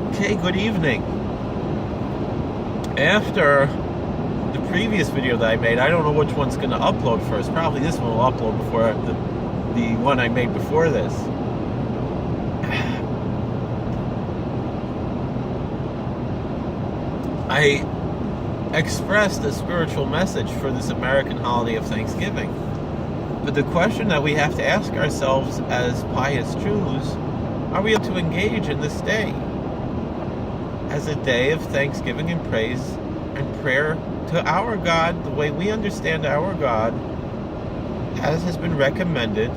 Okay, good evening. After the previous video that I made, I don't know which one's going to upload first. Probably this one will upload before the one I made before this. I expressed a spiritual message for this American holiday of Thanksgiving. But the question that we have to ask ourselves as pious Jews, are we able to engage in this day as a day of thanksgiving and praise and prayer to our God, the way we understand our God, as has been recommended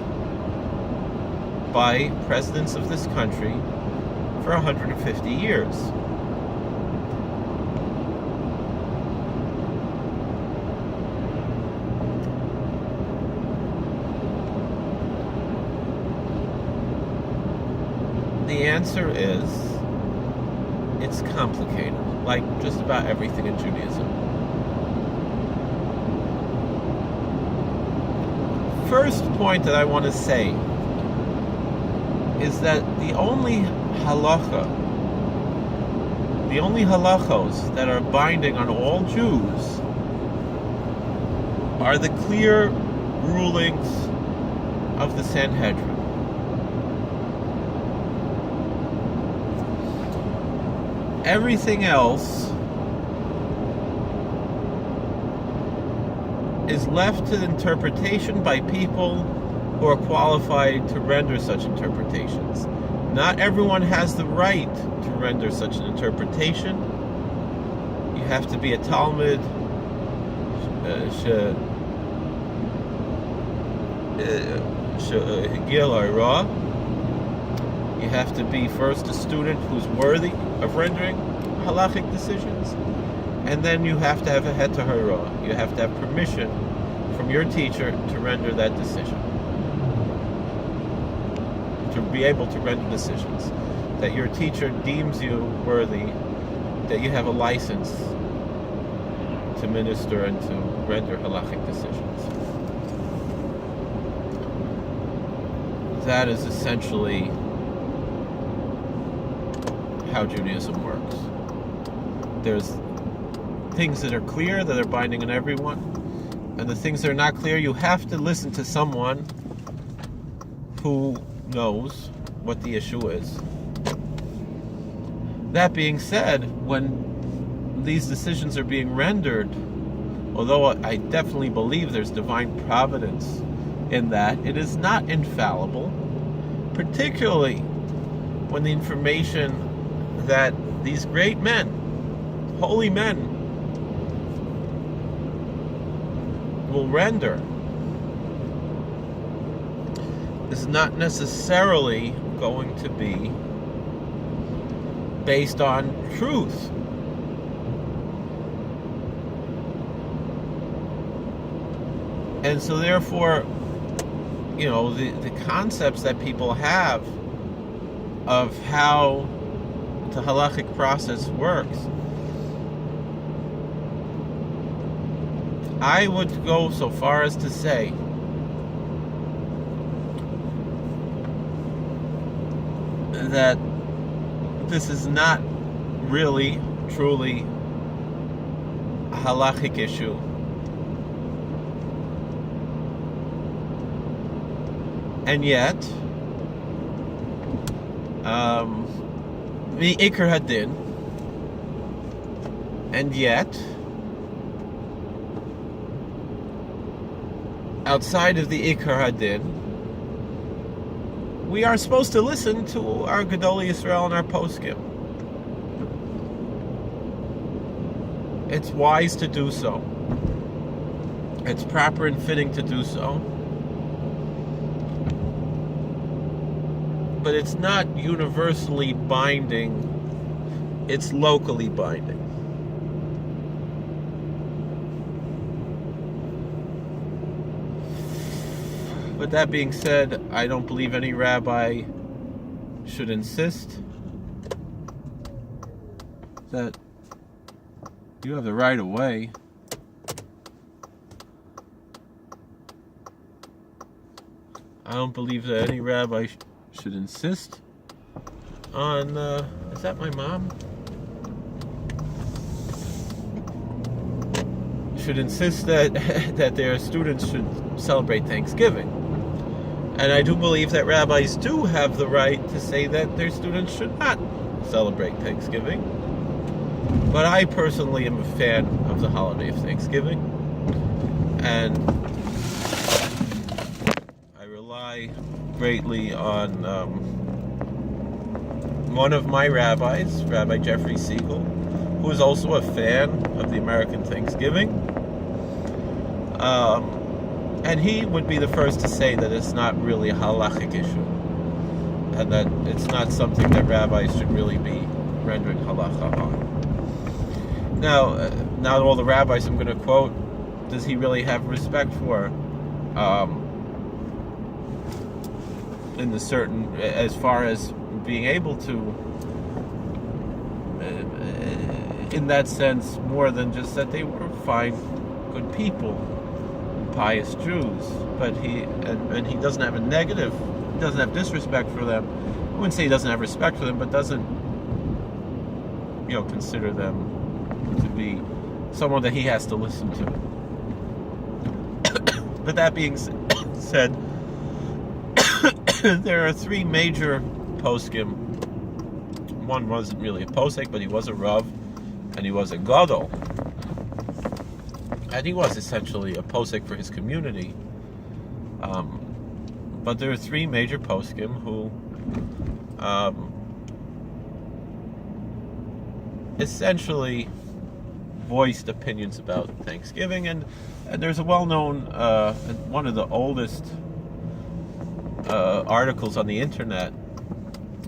by presidents of this country for 150 years? The answer is, it's complicated, like just about everything in Judaism. First point that I want to say is that the only halachos that are binding on all Jews are the clear rulings of the Sanhedrin. Everything else is left to interpretation by people who are qualified to render such interpretations. Not everyone has the right to render such an interpretation. You have to be a Talmud You have to be first a student who's worthy of rendering halachic decisions, and then you have to have a het tahara. You have to have permission from your teacher to render that decision, to be able to render decisions, that your teacher deems you worthy, that you have a license to minister and to render halachic decisions. That is essentially how Judaism works. There's things that are clear, that are binding on everyone, and the things that are not clear, you have to listen to someone who knows what the issue is. That being said, when these decisions are being rendered, although I definitely believe there's divine providence in that, it is not infallible, particularly when the information that these great men, holy men, will render is not necessarily going to be based on truth. And so therefore, the concepts that people have of how the halachic process works, I would go so far as to say that this is not really, truly a halachic issue. And yet, the Ikar Hadin, and yet, outside of the Ikar Hadin, we are supposed to listen to our Gedolei Yisrael and our poskim. It's wise to do so. It's proper and fitting to do so. But it's not universally binding, it's locally binding. But that being said, I don't believe any rabbi should insist that you have the right of way. I don't believe that any rabbi should insist on, is that my mom? Should insist that that their students should celebrate Thanksgiving. And I do believe that rabbis do have the right to say that their students should not celebrate Thanksgiving. But I personally am a fan of the holiday of Thanksgiving. And I rely greatly on one of my rabbis, Rabbi Jeffrey Siegel, who is also a fan of the American Thanksgiving. And he would be the first to say that it's not really a halachic issue, and that it's not something that rabbis should really be rendering halacha on. Now, not all the rabbis I'm going to quote does he really have respect for, in the certain, as far as being able to, in that sense, more than just that they were fine, good people, pious Jews, but he doesn't have a negative, doesn't have disrespect for them. I wouldn't say he doesn't have respect for them, but doesn't, consider them to be someone that he has to listen to. But that being said, there are three major poskim. One wasn't really a posek, but he was a rav, and he was a gadol. And he was essentially a posek for his community. But there are three major poskim who essentially voiced opinions about Thanksgiving. And there's a well-known, one of the oldest articles on the internet.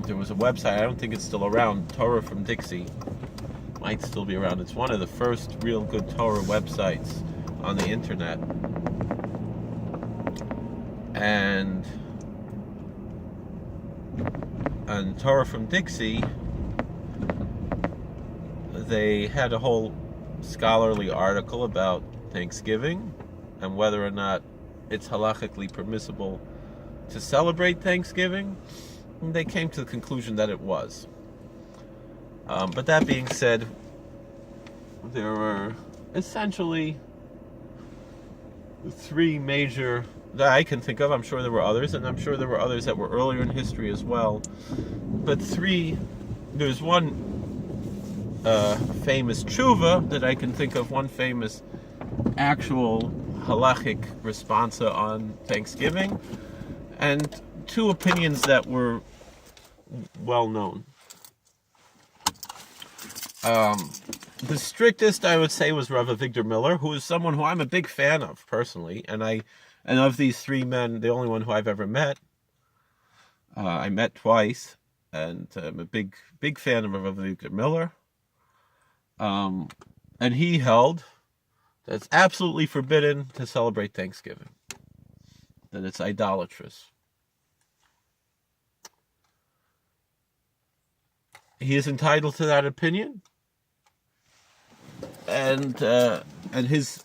There was a website, I don't think it's still around, Torah from Dixie. Might still be around. It's one of the first real good Torah websites on the internet. And Torah from Dixie, they had a whole scholarly article about Thanksgiving and whether or not it's halachically permissible to celebrate Thanksgiving. And they came to the conclusion that it was. But that being said, there were essentially three major that I can think of. I'm sure there were others, and I'm sure there were others that were earlier in history as well. But there's one famous tshuva that I can think of, one famous actual halachic responsa on Thanksgiving, and two opinions that were well known. The strictest, I would say, was Rav Avigdor Miller, who is someone who I'm a big fan of personally, and of these three men, the only one who I've ever met. I met twice, and I'm a big fan of Rav Avigdor Miller. And he held that it's absolutely forbidden to celebrate Thanksgiving, that it's idolatrous. He is entitled to that opinion, and his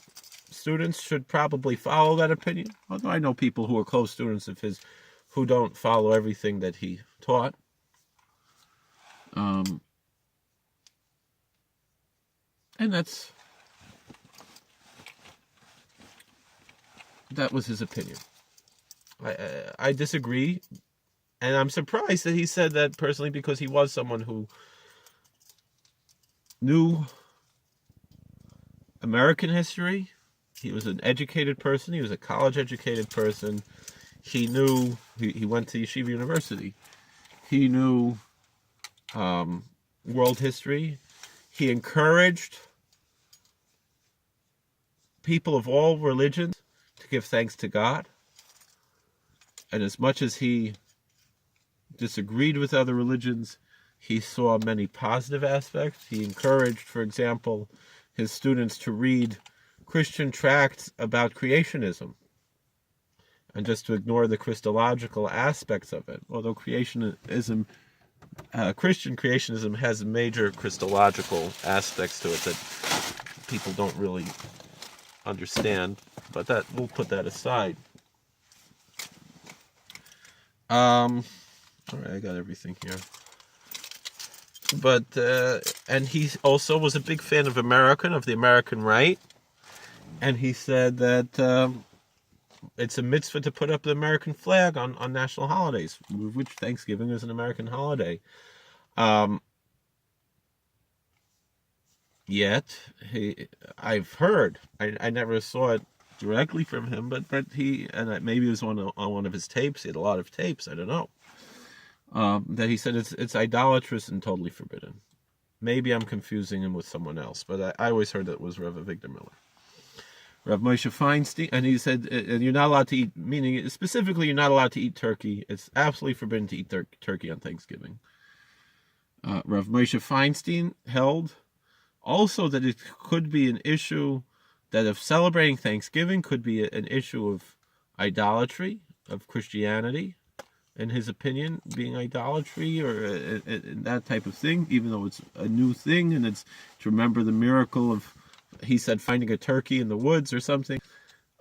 students should probably follow that opinion. Although I know people who are close students of his who don't follow everything that he taught. And that was his opinion. I disagree. And I'm surprised that he said that personally, because he was someone who knew American history. He was an educated person. He was a college-educated person. He knew, he went to Yeshiva University. He knew world history. He encouraged people of all religions to give thanks to God. And as much as he disagreed with other religions, he saw many positive aspects. He encouraged, for example, his students to read Christian tracts about creationism and just to ignore the Christological aspects of it. Although Christian creationism has major Christological aspects to it that people don't really understand, but we'll put that aside. All right, I got everything here. But and he also was a big fan of the American right, and he said that it's a mitzvah to put up the American flag on national holidays, which Thanksgiving is an American holiday. Yet I've heard, I never saw it directly from him, but maybe it was on one of his tapes. He had a lot of tapes. I don't know. That he said it's idolatrous and totally forbidden. Maybe I'm confusing him with someone else, but I always heard that it was Rav Avigdor Miller. Rav Moshe Feinstein, and he said, and you're not allowed to eat, meaning specifically you're not allowed to eat turkey. It's absolutely forbidden to eat turkey on Thanksgiving. Rav Moshe Feinstein held also that it could be an issue, that if celebrating Thanksgiving could be an issue of idolatry, of Christianity, in his opinion, being idolatry or that type of thing, even though it's a new thing and it's to remember the miracle of, he said, finding a turkey in the woods or something.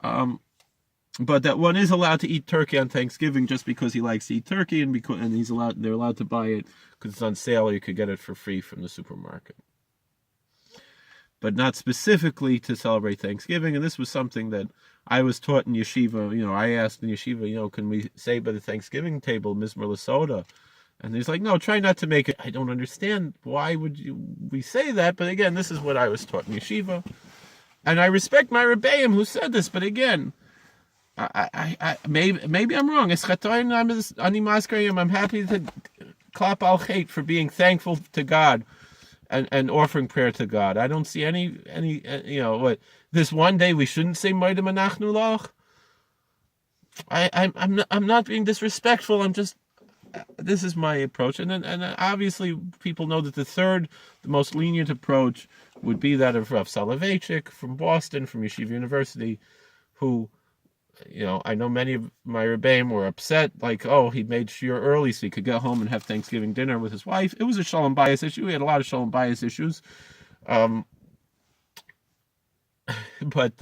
But that one is allowed to eat turkey on Thanksgiving just because he likes to eat turkey, and they're allowed to buy it because it's on sale, or you could get it for free from the supermarket. But not specifically to celebrate Thanksgiving. And this was something that I was taught in yeshiva. I asked in yeshiva, can we say by the Thanksgiving table, Mizmor L'Soda? And he's like, no, try not to make it. I don't understand. Why would we say that? But again, this is what I was taught in yeshiva. And I respect my Rebbeim who said this. But again, maybe I'm wrong. I'm happy to clap al chet for being thankful to God and offering prayer to God. I don't see any what this one day we shouldn't say Moed Manachnu Lach. I'm not being disrespectful. This is my approach, and obviously people know that the most lenient approach would be that of Rav Soloveitchik from Boston, from Yeshiva University, who, I know many of my Rebbeim were upset, like, oh, he made shiur early so he could get home and have Thanksgiving dinner with his wife. It was a Shalom Bayis issue. He had a lot of Shalom Bayis issues. But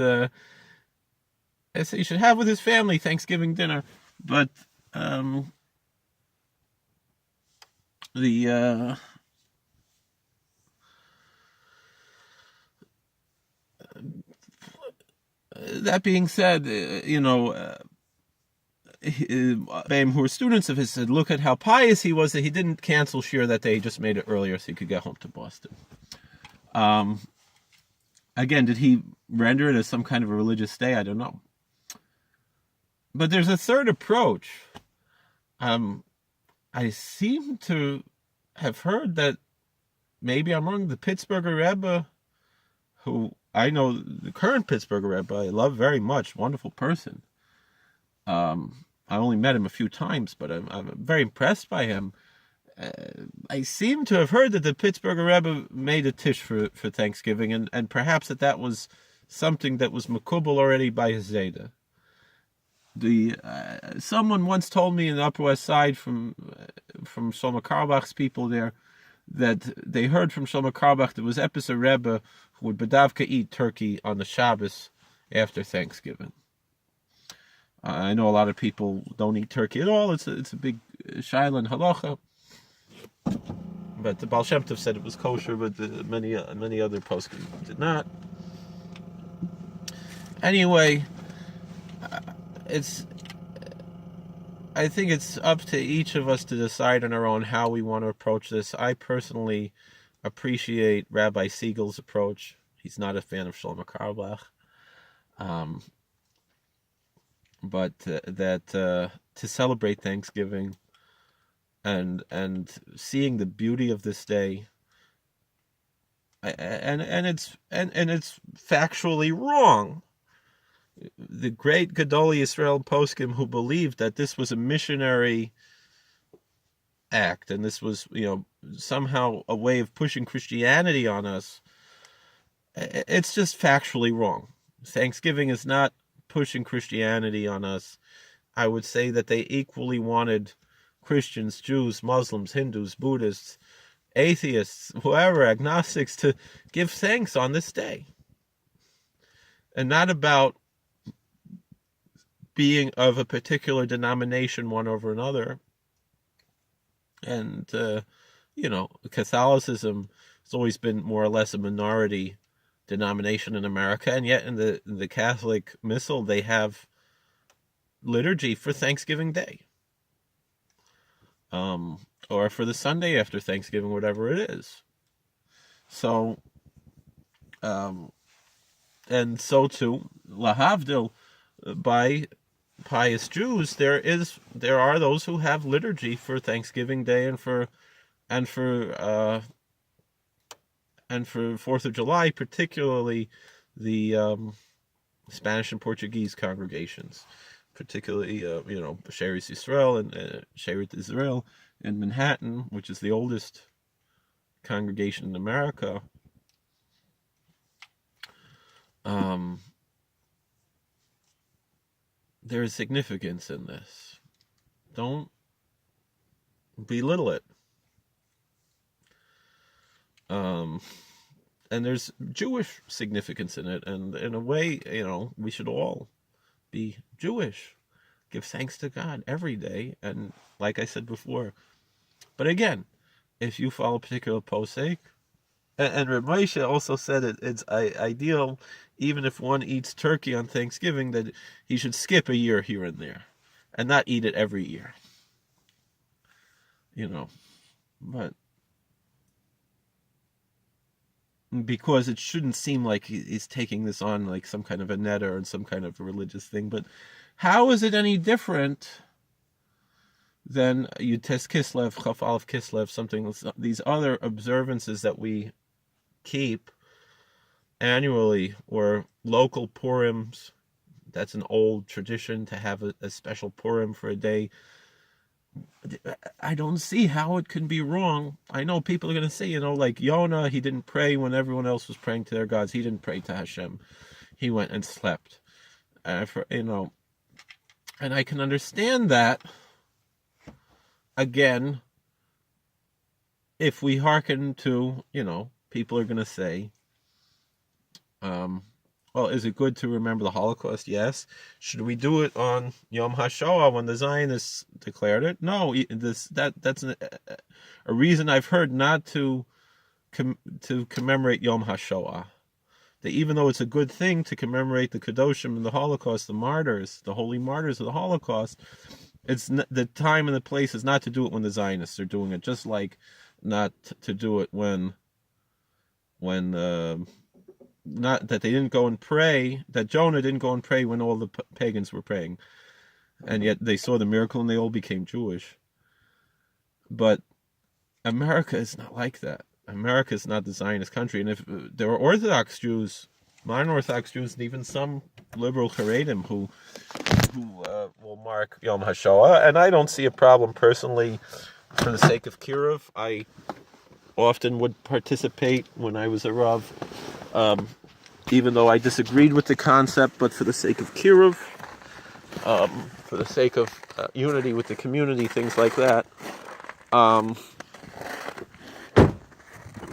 I say he should have with his family Thanksgiving dinner. But that being said, who were students of his said, look at how pious he was that he didn't cancel shiur that day. He just made it earlier so he could get home to Boston. Again, did he render it as some kind of a religious day? I don't know. But there's a third approach. I seem to have heard that, maybe I'm wrong, the Pittsburgher Rebbe, who I know, the current Pittsburgher Rebbe, I love very much, wonderful person. I only met him a few times, but I'm very impressed by him. I seem to have heard that the Pittsburgher Rebbe made a tish for Thanksgiving, and perhaps that was something that was makubal already by his Zayda. Someone once told me in the Upper West Side from Shlomo Carlebach's people there, that they heard from Shlomo Carlebach there was a Rebbe who would bedavka eat turkey on the Shabbos after Thanksgiving. I know a lot of people don't eat turkey at all. It's a big shaila in halacha. But the Baal Shem Tov said it was kosher, but many other poskim did not. Anyway, I think it's up to each of us to decide on our own how we want to approach this. I personally appreciate Rabbi Siegel's approach. He's not a fan of Shlomo Carlebach. But to celebrate Thanksgiving and seeing the beauty of this day, and it's factually wrong. The great Gedolei Yisrael poskim who believed that this was a missionary act and this was somehow a way of pushing Christianity on us, it's just factually wrong. Thanksgiving is not pushing Christianity on us. I would say that they equally wanted Christians, Jews, Muslims, Hindus, Buddhists, atheists, whoever, agnostics, to give thanks on this day. And not about being of a particular denomination one over another. And Catholicism has always been more or less a minority denomination in America, and yet in the Catholic Missal they have liturgy for Thanksgiving Day, or for the Sunday after Thanksgiving, whatever it is. So, and so too, lahavdil, by pious Jews, there are those who have liturgy for Thanksgiving Day and for 4th of July, particularly the Spanish and Portuguese congregations, particularly Sheretz Yisrael and Sheretz Israel in Manhattan, which is the oldest congregation in America. There is significance in this. Don't belittle it. And there's Jewish significance in it, and in a way, we should all be Jewish. Give thanks to God every day, and like I said before. But again, if you follow a particular posek, and Reb Moshe also said it's ideal, even if one eats turkey on Thanksgiving, that he should skip a year here and there, and not eat it every year. But because it shouldn't seem like he's taking this on like some kind of a neder and some kind of a religious thing. But how is it any different than Yutes Kislev, Chaf Aleph Kislev, something, these other observances that we keep annually, or local Purims? That's an old tradition to have a special Purim for a day. I don't see how it can be wrong. I know people are going to say, like Yonah, he didn't pray when everyone else was praying to their gods. He didn't pray to Hashem. He went and slept. And I can understand that. Again, if we hearken to, people are going to say, well, is it good to remember the Holocaust? Yes. Should we do it on Yom HaShoah when the Zionists declared it? No. That's a reason I've heard not to commemorate Yom HaShoah. That even though it's a good thing to commemorate the Kedoshim and the Holocaust, the martyrs, the holy martyrs of the Holocaust, it's the time and the place is not to do it when the Zionists are doing it. Just like not to do it when not that they didn't go and pray, that Jonah didn't go and pray when all the pagans were praying, and yet they saw the miracle and they all became Jewish. But America is not like that. America is not the Zionist country, and if there are Orthodox Jews, modern Orthodox Jews, and even some liberal Haredim who will mark Yom HaShoah, and I don't see a problem personally for the sake of Kiruv. I often would participate when I was a Rav, even though I disagreed with the concept, but for the sake of Kiruv, for the sake of unity with the community, things like that.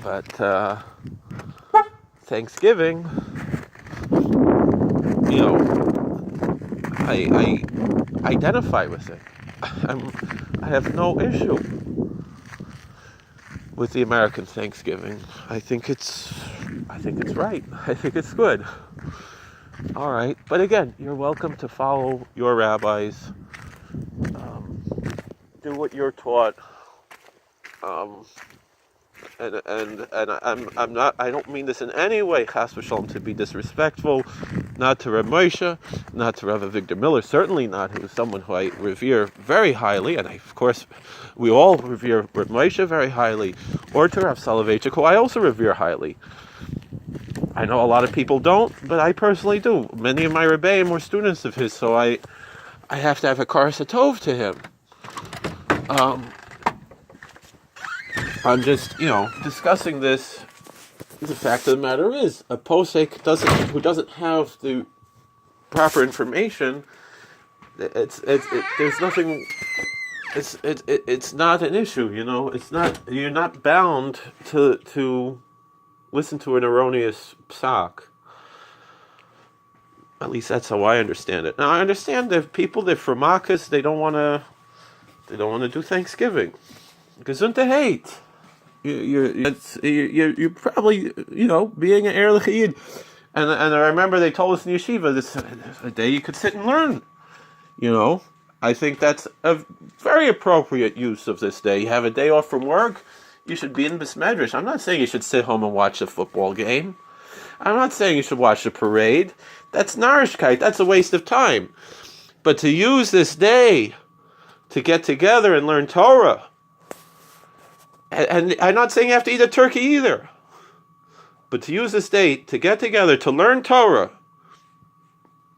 But Thanksgiving, I identify with it. I have no issue with the American Thanksgiving. I think it's right. I think it's good. All right, but again, you're welcome to follow your rabbis. Do what you're taught. And I'm not. I don't mean this in any way, Chas v'Shalom, to be disrespectful, not to Reb Moshe, not to Rav Avigdor Miller, certainly not, who is someone who I revere very highly, and of course, we all revere Reb Moshe very highly, or to Rav Soloveitchik, who I also revere highly. I know a lot of people don't, but I personally do. Many of my rebbeim were students of his, so I have to have a karas hatov to him. I'm just, discussing this. The fact of the matter is, a posek who doesn't have the proper information, there's nothing. It's not an issue, It's not. You're not bound to listen to an erroneous psak. At least that's how I understand it. Now I understand that people, they're framakas, they don't want to do Thanksgiving. Gesundheit. you're probably, being an Ehrlich Yid. And I remember they told us in yeshiva, this a day you could sit and learn. I think that's a very appropriate use of this day. You have a day off from work, you should be in Beis Medrash. I'm not saying you should sit home and watch a football game. I'm not saying you should watch a parade. That's narishkeit. That's a waste of time. But to use this day to get together and learn Torah, and I'm not saying you have to eat a turkey either, but to use this day to get together to learn Torah,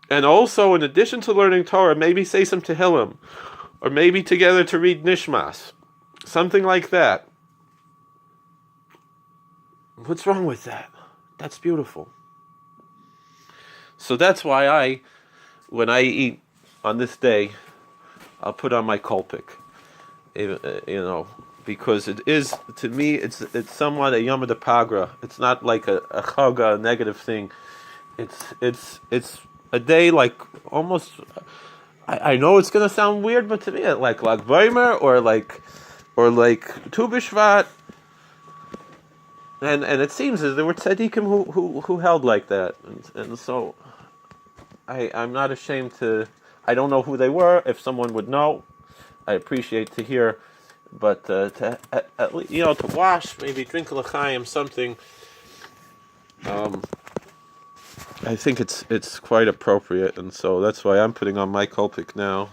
and also in addition to learning Torah, maybe say some Tehillim, or maybe together to read Nishmas, something like that. What's wrong with that? That's beautiful. So that's why when I eat on this day, I'll put on my kolpik, because it is, to me, it's somewhat a Yom Pagra. It's not like a chaga, a negative thing. It's a day like almost. I know it's gonna sound weird, but to me, like Lag Baimer or like Tu B'Shvat. And it seems as there were tzaddikim who held like that, and so I'm not ashamed to. I don't know who they were. If someone would know, I appreciate to hear. But to wash, maybe drink a l'chaim, something. I think it's quite appropriate, and so that's why I'm putting on my kolpik now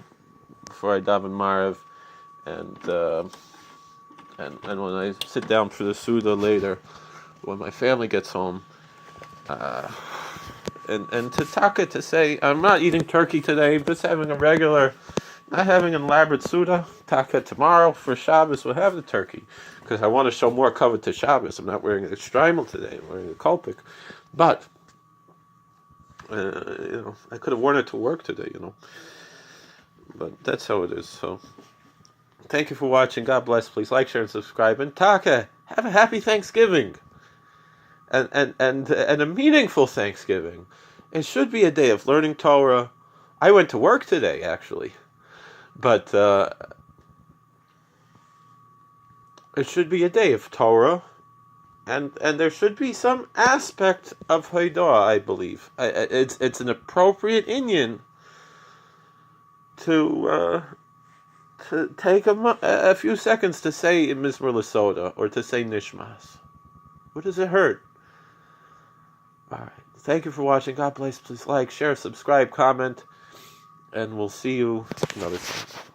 before I daven Maariv, and when I sit down for the Suda later, when my family gets home, and to taka, to say, I'm not eating turkey today, just having not having an elaborate Suda. Taka, tomorrow for Shabbos we'll have the turkey, because I want to show more cover to Shabbos. I'm not wearing a shtreimel today, I'm wearing a kolpik. But, I could have worn it to work today, But that's how it is, so. Thank you for watching. God bless. Please like, share, and subscribe. And Taka, have a happy Thanksgiving. And a meaningful Thanksgiving. It should be a day of learning Torah. I went to work today, actually. But it should be a day of Torah. And there should be some aspect of Haidah, I believe. It's an appropriate inyan to take a few seconds to say Mizmor L'Soda or to say Nishmas. What does it hurt? All right. Thank you for watching. God bless. Please like, share, subscribe, comment, and we'll see you another time.